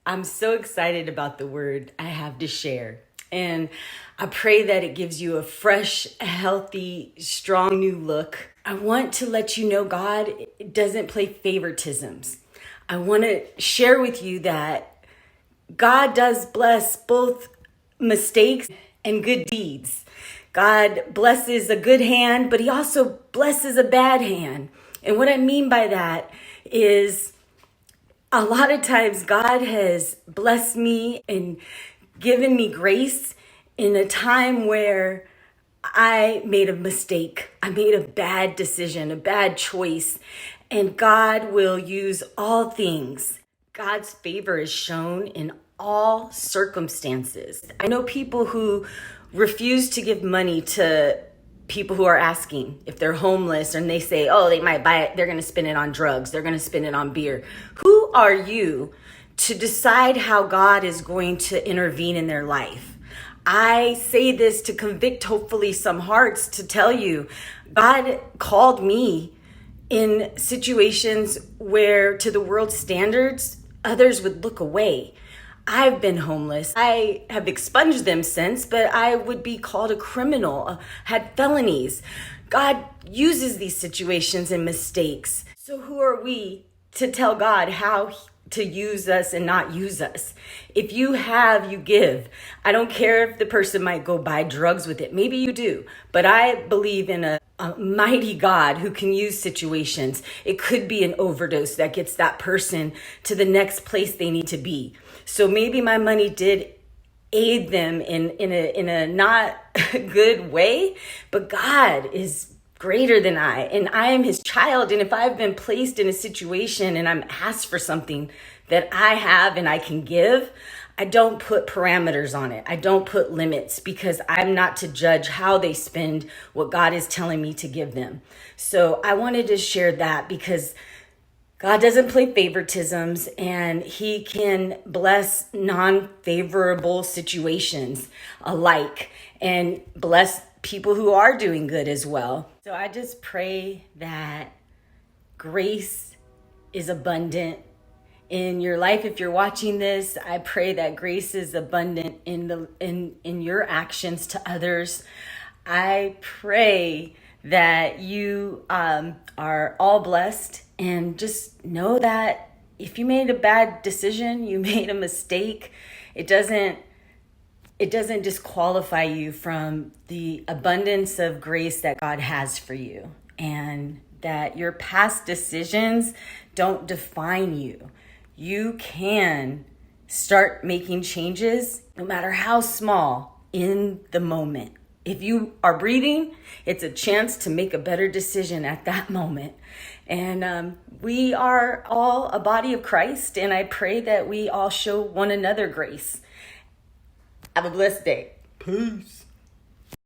I'm so excited about the word I have to share. And I pray that it gives you a fresh, healthy, strong new look. I want to let you know God doesn't play favoritisms. I want to share with you that God does bless both mistakes and good deeds. God blesses a good hand, but he also blesses a bad hand. And what I mean by that is a lot of times God has blessed me and given me grace in a time where I made a mistake. I made a bad decision, a bad choice, and God will use all things. God's favor is shown in all circumstances. I know people who refuse to give money to people who are asking if they're homeless, and they say, oh, they might buy it, they're going to spend it on drugs, they're going to spend it on beer. Who are you to decide how God is going to intervene in their life? I say this to convict, hopefully, some hearts, to tell you, God called me in situations where, to the world's standards, others would look away. I've been homeless. I have expunged them since, but I would be called a criminal, had felonies. God uses these situations and mistakes. So who are we to tell God how to use us and not use us? If you have, you give. I don't care if the person might go buy drugs with it. Maybe you do. But I believe in a mighty God who can use situations. It could be an overdose that gets that person to the next place they need to be. So maybe my money did aid them in a not good way, but God is greater than I, and I am his child. And if I've been placed in a situation and I'm asked for something that I have and I can give, I don't put parameters on it. I don't put limits, because I'm not to judge how they spend what God is telling me to give them. So I wanted to share that, because God doesn't play favoritisms, and he can bless non-favorable situations alike and bless people who are doing good as well. So I just pray that grace is abundant in your life. If you're watching this, I pray that grace is abundant in your actions to others. I pray that you are all blessed, and just know that if you made a bad decision, you made a mistake, it doesn't disqualify you from the abundance of grace that God has for you, and that your past decisions don't define you. You can start making changes, no matter how small, in the moment. If you are breathing, it's a chance to make a better decision at that moment. And we are all a body of Christ, and I pray that we all show one another grace. Have a blessed day. Peace.